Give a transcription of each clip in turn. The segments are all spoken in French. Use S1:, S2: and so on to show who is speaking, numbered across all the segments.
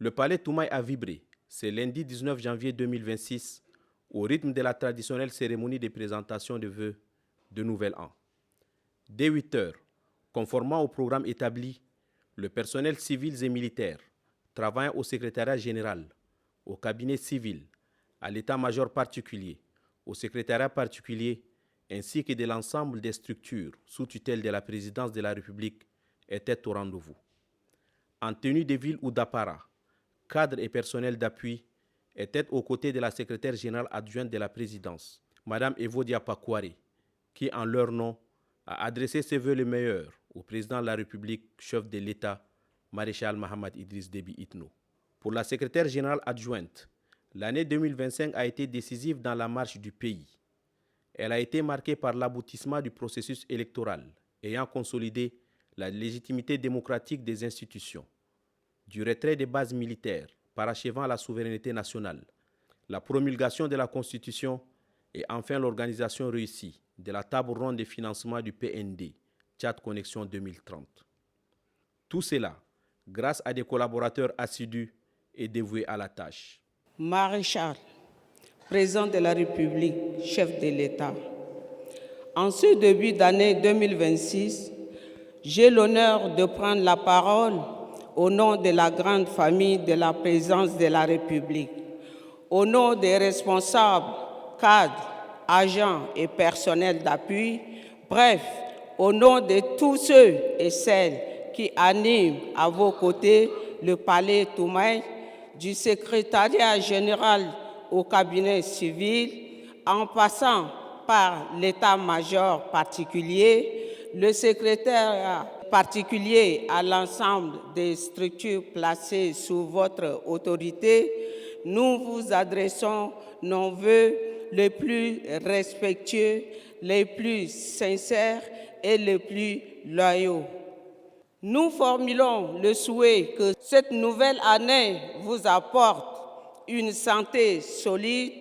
S1: Le palais Toumaï a vibré, c'est lundi 19 janvier 2026, au rythme de la traditionnelle cérémonie de présentation de vœux de Nouvel An. Dès 8 heures, conformément au programme établi, le personnel civil et militaire, travaillant au secrétariat général, au cabinet civil, à l'état-major particulier, au secrétariat particulier, ainsi que de l'ensemble des structures sous tutelle de la présidence de la République, étaient au rendez-vous. En tenue de ville ou d'apparat, cadres et personnel d'appui étaient aux côtés de la secrétaire générale adjointe de la présidence, Mme Evodia Pakware, qui, en leur nom, a adressé ses vœux les meilleurs au président de la République, chef de l'État, maréchal Mohamed Idriss Déby Itno. Pour la secrétaire générale adjointe, l'année 2025 a été décisive dans la marche du pays. Elle a été marquée par l'aboutissement du processus électoral ayant consolidé la légitimité démocratique des institutions, du retrait des bases militaires parachevant la souveraineté nationale, la promulgation de la Constitution et enfin l'organisation réussie de la table ronde de financement du PND, Tchad Connexion 2030. Tout cela grâce à des collaborateurs assidus et dévoués à la tâche.
S2: Maréchal, président de la République, chef de l'État, en ce début d'année 2026, j'ai l'honneur de prendre la parole au nom de la grande famille de la présidence de la République, au nom des responsables, cadres, agents et personnels d'appui, bref, au nom de tous ceux et celles qui animent à vos côtés le palais Toumaï, du secrétariat général au cabinet civil, en passant par l'état-major particulier, le secrétaire particulier à l'ensemble des structures placées sous votre autorité, nous vous adressons nos vœux les plus respectueux, les plus sincères et les plus loyaux. Nous formulons le souhait que cette nouvelle année vous apporte une santé solide,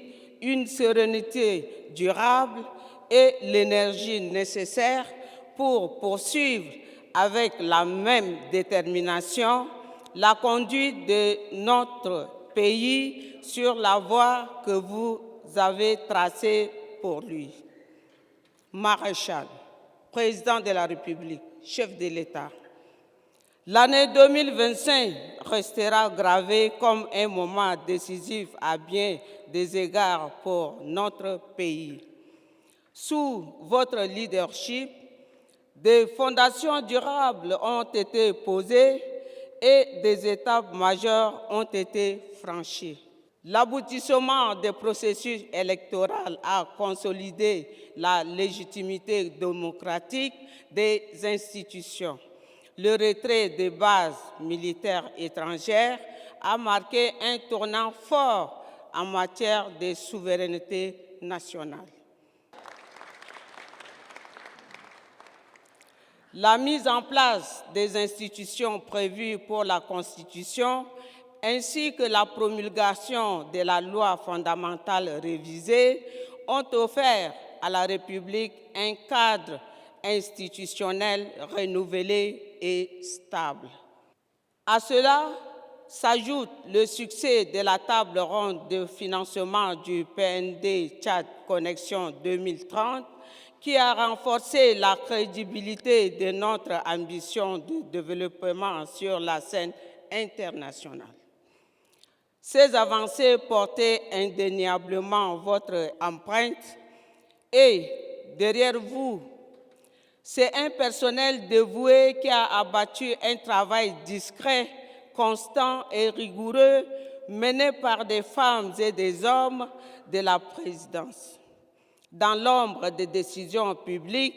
S2: une sérénité durable et l'énergie nécessaire pour poursuivre avec la même détermination la conduite de notre pays sur la voie que vous avez tracée pour lui. Maréchal, président de la République, chef de l'État, l'année 2025 restera gravée comme un moment décisif à bien des égards pour notre pays. Sous votre leadership, des fondations durables ont été posées et des étapes majeures ont été franchies. L'aboutissement des processus électoraux a consolidé la légitimité démocratique des institutions. Le retrait des bases militaires étrangères a marqué un tournant fort en matière de souveraineté nationale. La mise en place des institutions prévues pour la Constitution ainsi que la promulgation de la loi fondamentale révisée ont offert à la République un cadre institutionnel renouvelé et stable. À cela s'ajoute le succès de la table ronde de financement du PND Tchad Connexion 2030 qui a renforcé la crédibilité de notre ambition de développement sur la scène internationale. Ces avancées portaient indéniablement votre empreinte et derrière vous, c'est un personnel dévoué qui a abattu un travail discret, constant et rigoureux mené par des femmes et des hommes de la présidence. Dans l'ombre des décisions publiques,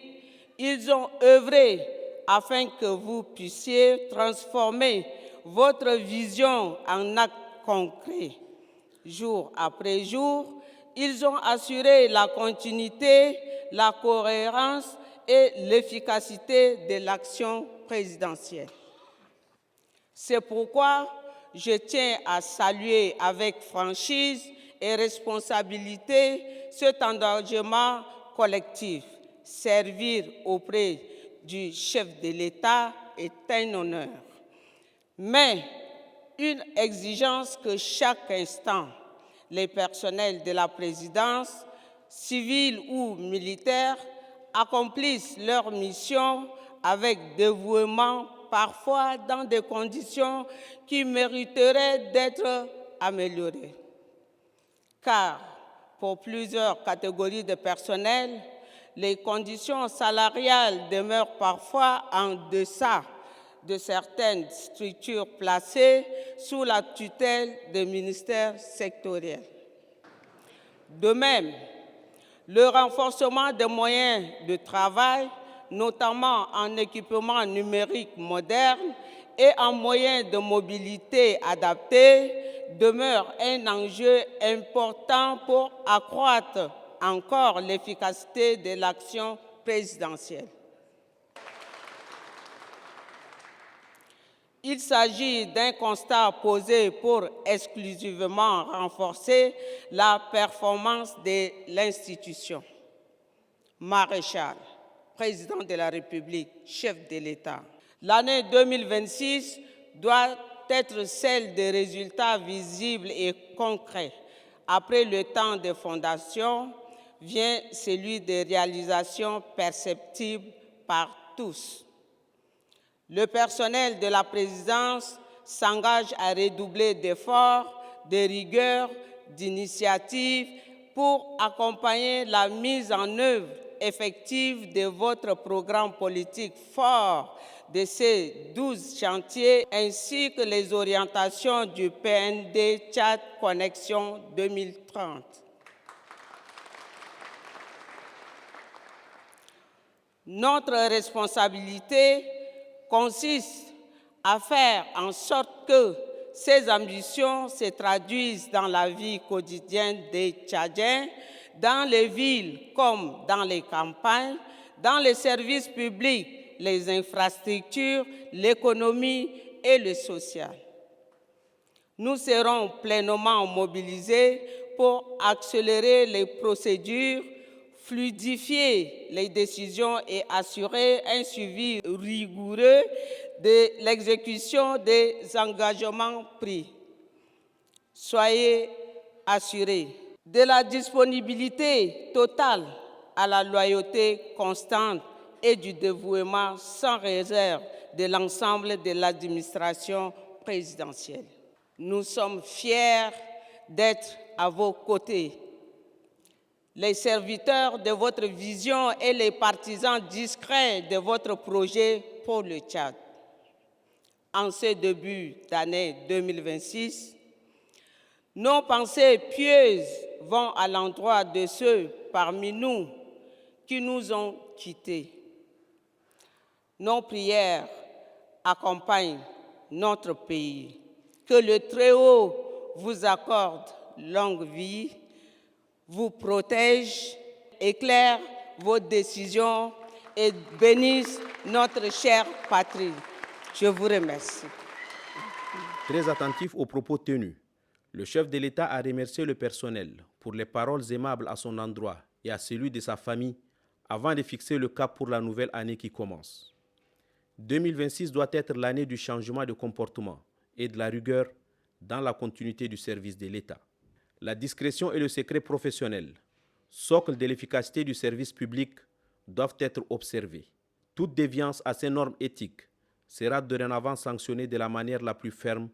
S2: ils ont œuvré afin que vous puissiez transformer votre vision en actes concrets. Jour après jour, ils ont assuré la continuité, la cohérence et l'efficacité de l'action présidentielle. C'est pourquoi je tiens à saluer avec franchise et responsabilité cet engagement collectif. Servir auprès du chef de l'État est un honneur. Mais une exigence que chaque instant, les personnels de la présidence, civils ou militaires, accomplissent leur mission avec dévouement, parfois dans des conditions qui mériteraient d'être améliorées. Car pour plusieurs catégories de personnel, les conditions salariales demeurent parfois en deçà de certaines structures placées sous la tutelle des ministères sectoriels. De même, le renforcement des moyens de travail, notamment en équipement numérique moderne et en moyens de mobilité adaptés, demeure un enjeu important pour accroître encore l'efficacité de l'action présidentielle. Il s'agit d'un constat posé pour exclusivement renforcer la performance de l'institution. Maréchal, président de la République, chef de l'État. L'année 2026 doit être celle des résultats visibles et concrets. Après le temps de fondation, vient celui des réalisations perceptibles par tous. Le personnel de la présidence s'engage à redoubler d'efforts, de rigueur, d'initiatives pour accompagner la mise en œuvre effective de votre programme politique fort de ces 12 chantiers ainsi que les orientations du PND Tchad Connexion 2030. Notre responsabilité consiste à faire en sorte que ces ambitions se traduisent dans la vie quotidienne des Tchadiens, dans les villes comme dans les campagnes, dans les services publics, les infrastructures, l'économie et le social. Nous serons pleinement mobilisés pour accélérer les procédures, fluidifier les décisions et assurer un suivi rigoureux de l'exécution des engagements pris. Soyez assurés de la disponibilité totale à la loyauté constante et du dévouement sans réserve de l'ensemble de l'administration présidentielle. Nous sommes fiers d'être à vos côtés, les serviteurs de votre vision et les partisans discrets de votre projet pour le Tchad. En ce début d'année 2026, nos pensées pieuses vont à l'endroit de ceux parmi nous qui nous ont quittés. Nos prières accompagnent notre pays. Que le Très-Haut vous accorde longue vie, vous protège, éclaire vos décisions et bénisse notre chère patrie. Je vous remercie.
S1: Très attentif aux propos tenus, le chef de l'État a remercié le personnel pour les paroles aimables à son endroit et à celui de sa famille avant de fixer le cap pour la nouvelle année qui commence. 2026 doit être l'année du changement de comportement et de la rigueur dans la continuité du service de l'État. La discrétion et le secret professionnel, socle de l'efficacité du service public, doivent être observés. Toute déviance à ces normes éthiques sera dorénavant sanctionnée de la manière la plus ferme,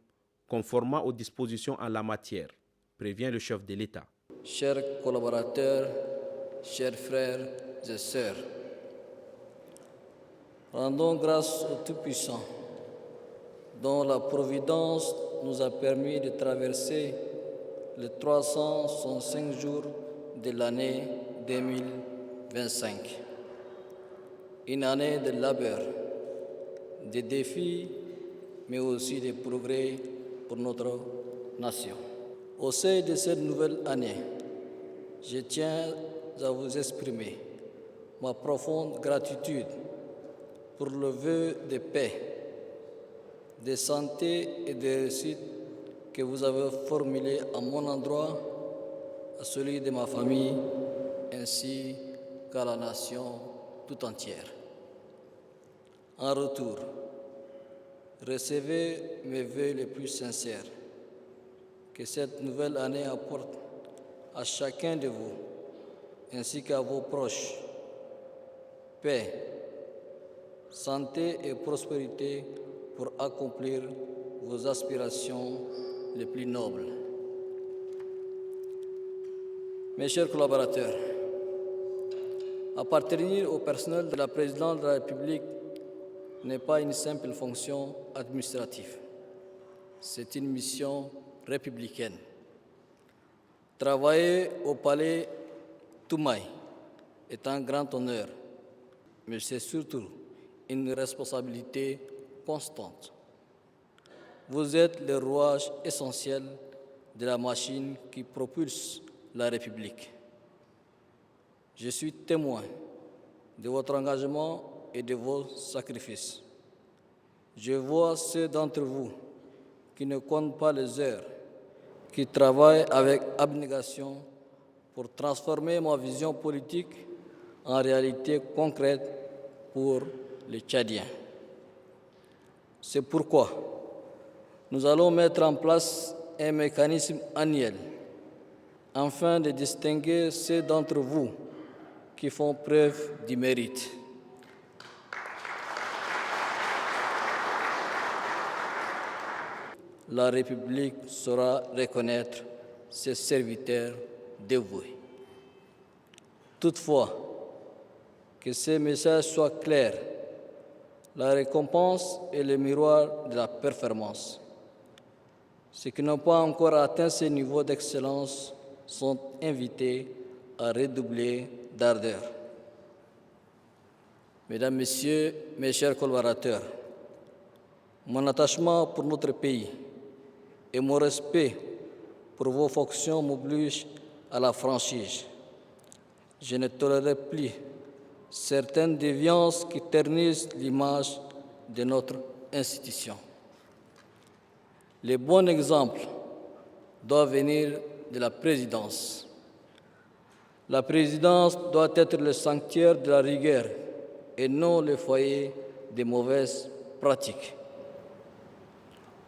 S1: conformément aux dispositions en la matière, prévient le chef de l'État.
S3: Chers collaborateurs, chers frères et sœurs, rendons grâce au Tout-Puissant, dont la providence nous a permis de traverser les 365 jours de l'année 2025. Une année de labeur, de défis, mais aussi de progrès pour notre nation. Au sein de cette nouvelle année, je tiens à vous exprimer ma profonde gratitude pour le vœu de paix, de santé et de réussite que vous avez formulé à mon endroit, à celui de ma famille, ainsi qu'à la nation tout entière. En retour, recevez mes vœux les plus sincères. Que cette nouvelle année apporte à chacun de vous, ainsi qu'à vos proches, paix, santé et prospérité pour accomplir vos aspirations les plus nobles. Mes chers collaborateurs, appartenir au personnel de la présidence de la République n'est pas une simple fonction administrative. C'est une mission républicaine. Travailler au palais Toumaï est un grand honneur, mais c'est surtout une responsabilité constante. Vous êtes le rouage essentiel de la machine qui propulse la République. Je suis témoin de votre engagement et de vos sacrifices. Je vois ceux d'entre vous qui ne comptent pas les heures, qui travaillent avec abnégation pour transformer ma vision politique en réalité concrète pour les Tchadiens. C'est pourquoi nous allons mettre en place un mécanisme annuel afin de distinguer ceux d'entre vous qui font preuve du mérite. La République saura reconnaître ses serviteurs dévoués. Toutefois, que ces messages soient clairs, la récompense est le miroir de la performance. Ceux qui n'ont pas encore atteint ce niveau d'excellence sont invités à redoubler d'ardeur. Mesdames, Messieurs, mes chers collaborateurs, mon attachement pour notre pays et mon respect pour vos fonctions m'obligent à la franchise. Je ne tolérerai plus certaines déviances qui ternissent l'image de notre institution. Les bons exemples doivent venir de la présidence. La présidence doit être le sanctuaire de la rigueur et non le foyer des mauvaises pratiques.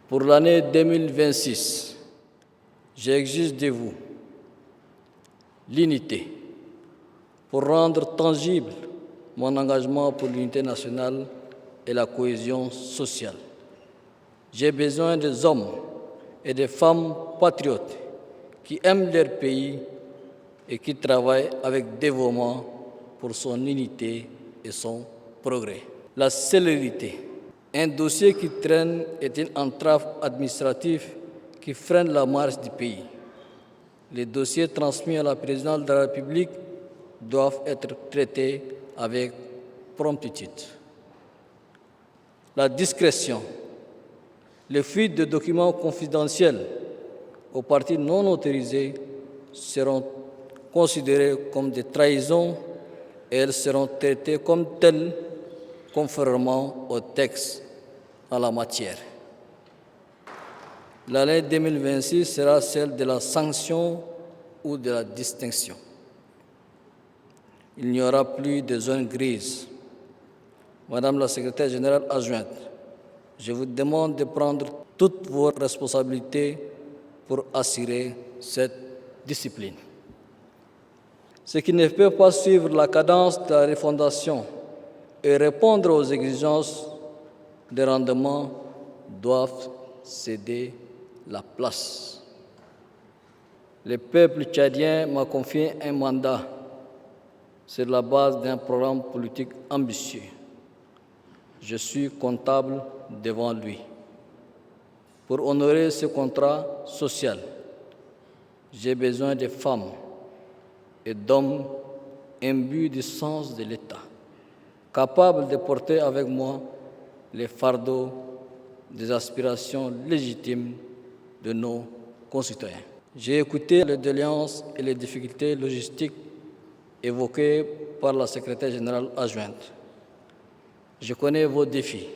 S3: Pour l'année 2026, j'exige de vous l'unité pour rendre tangible mon engagement pour l'unité nationale et la cohésion sociale. J'ai besoin des hommes et des femmes patriotes qui aiment leur pays et qui travaillent avec dévouement pour son unité et son progrès. La célérité. Un dossier qui traîne est une entrave administrative qui freine la marche du pays. Les dossiers transmis à la présidence de la République doivent être traités avec promptitude. La discrétion. Les fuites de documents confidentiels aux partis non autorisés seront considérées comme des trahisons et elles seront traitées comme telles conformément au texte en la matière. L'année 2026 sera celle de la sanction ou de la distinction. Il n'y aura plus de zone grise. Madame la secrétaire générale adjointe, je vous demande de prendre toutes vos responsabilités pour assurer cette discipline. Ceux qui ne peuvent pas suivre la cadence de la refondation et répondre aux exigences de rendement doivent céder la place. Le peuple tchadien m'a confié un mandat sur la base d'un programme politique ambitieux. Je suis comptable devant lui. Pour honorer ce contrat social, j'ai besoin de femmes et d'hommes imbus du sens de l'État, capables de porter avec moi les fardeaux des aspirations légitimes de nos concitoyens. J'ai écouté les doléances et les difficultés logistiques évoquées par la secrétaire générale adjointe. Je connais vos défis.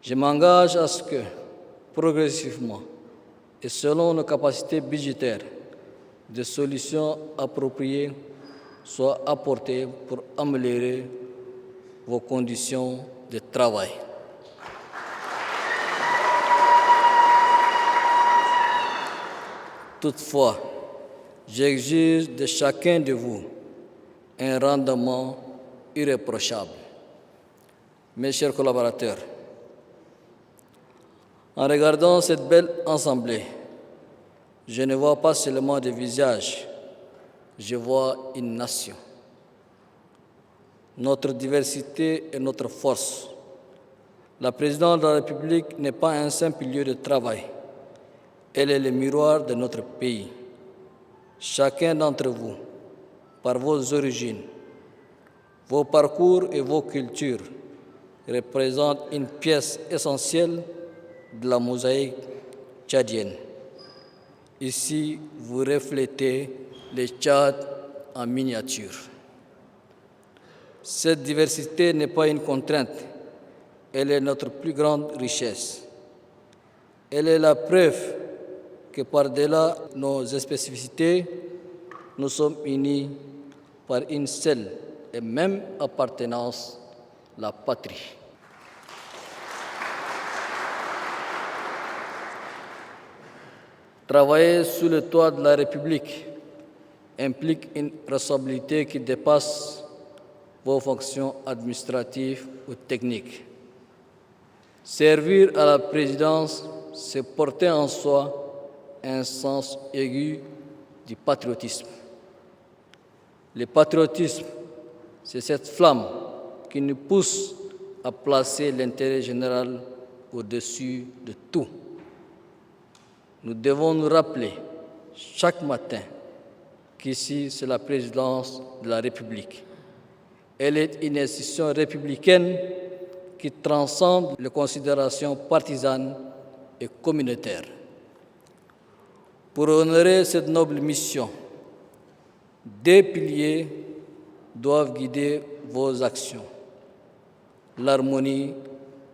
S3: Je m'engage à ce que, progressivement et selon nos capacités budgétaires, des solutions appropriées soient apportées pour améliorer vos conditions de travail. Toutefois, j'exige de chacun de vous un rendement irréprochable. Mes chers collaborateurs, en regardant cette belle assemblée, je ne vois pas seulement des visages, je vois une nation. Notre diversité est notre force. La présidence de la République n'est pas un simple lieu de travail. Elle est le miroir de notre pays. Chacun d'entre vous, par vos origines, vos parcours et vos cultures, représente une pièce essentielle de la mosaïque tchadienne. Ici, vous reflétez le Tchad en miniature. Cette diversité n'est pas une contrainte, elle est notre plus grande richesse. Elle est la preuve que par-delà nos spécificités, nous sommes unis par une seule et même appartenance, la patrie. Travailler sous le toit de la République implique une responsabilité qui dépasse vos fonctions administratives ou techniques. Servir à la présidence, c'est porter en soi un sens aigu du patriotisme. Le patriotisme, c'est cette flamme qui nous pousse à placer l'intérêt général au-dessus de tout. Nous devons nous rappeler chaque matin qu'ici, c'est la présidence de la République. Elle est une institution républicaine qui transcende les considérations partisanes et communautaires. Pour honorer cette noble mission, deux piliers doivent guider vos actions: l'harmonie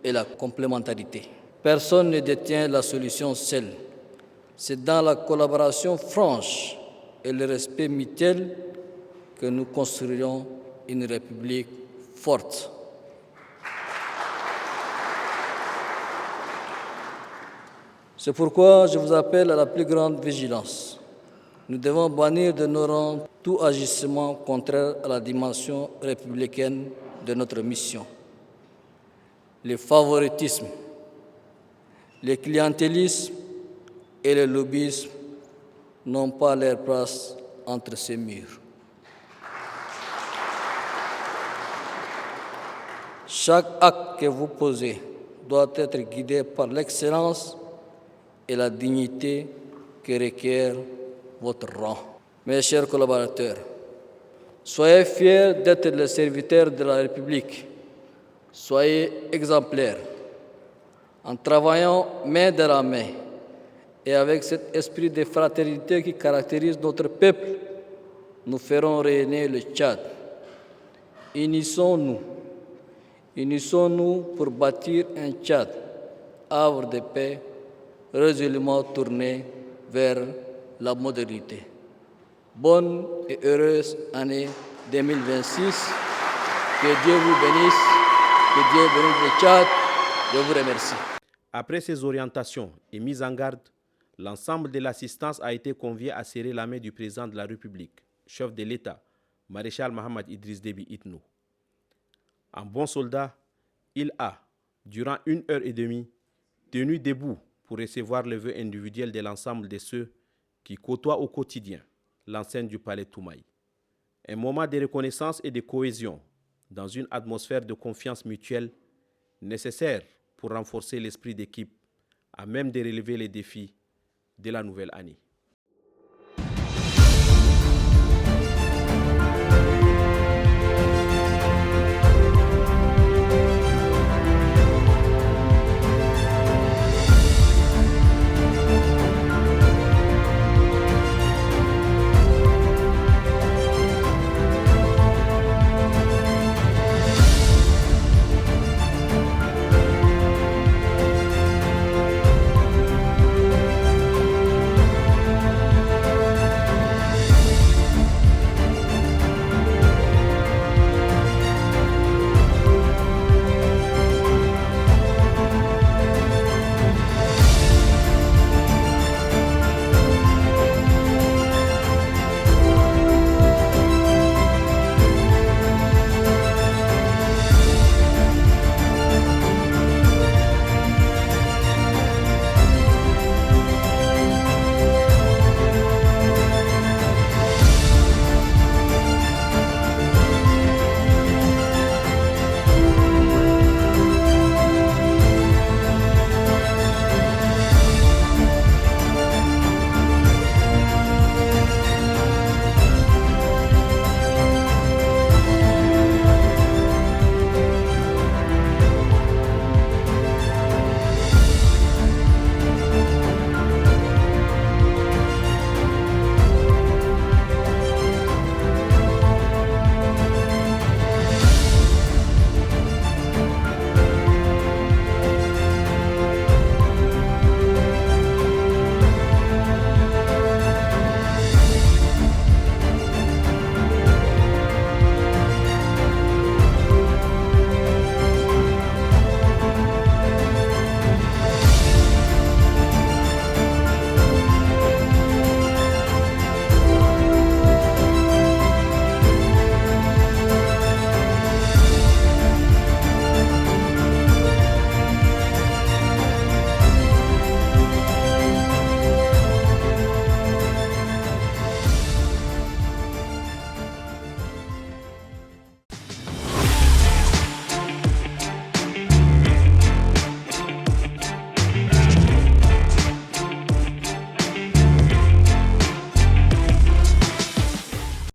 S3: et la complémentarité. Personne ne détient la solution seule. C'est dans la collaboration franche et le respect mutuel que nous construirons une République forte. C'est pourquoi je vous appelle à la plus grande vigilance. Nous devons bannir de nos rangs tout agissement contraire à la dimension républicaine de notre mission. Le favoritisme, le clientélisme et le lobbyisme n'ont pas leur place entre ces murs. Chaque acte que vous posez doit être guidé par l'excellence et la dignité que requiert votre rang. Mes chers collaborateurs, soyez fiers d'être les serviteurs de la République. Soyez exemplaires. En travaillant main dans la main et avec cet esprit de fraternité qui caractérise notre peuple, nous ferons rayonner le Tchad. Unissons-nous pour bâtir un Tchad, havre de paix, résolument tourné vers la modernité. Bonne et heureuse année 2026. Que Dieu vous bénisse, que Dieu bénisse le Tchad. Je vous remercie.
S1: Après ces orientations et mises en garde, l'ensemble de l'assistance a été convié à serrer la main du président de la République, chef de l'État, maréchal Mohamed Idriss Déby Itno. En bon soldat, il a, durant 1h30, tenu debout pour recevoir le vœu individuel de l'ensemble de ceux qui côtoient au quotidien l'enceinte du palais Toumaï. Un moment de reconnaissance et de cohésion dans une atmosphère de confiance mutuelle nécessaire pour renforcer l'esprit d'équipe à même de relever les défis de la nouvelle année.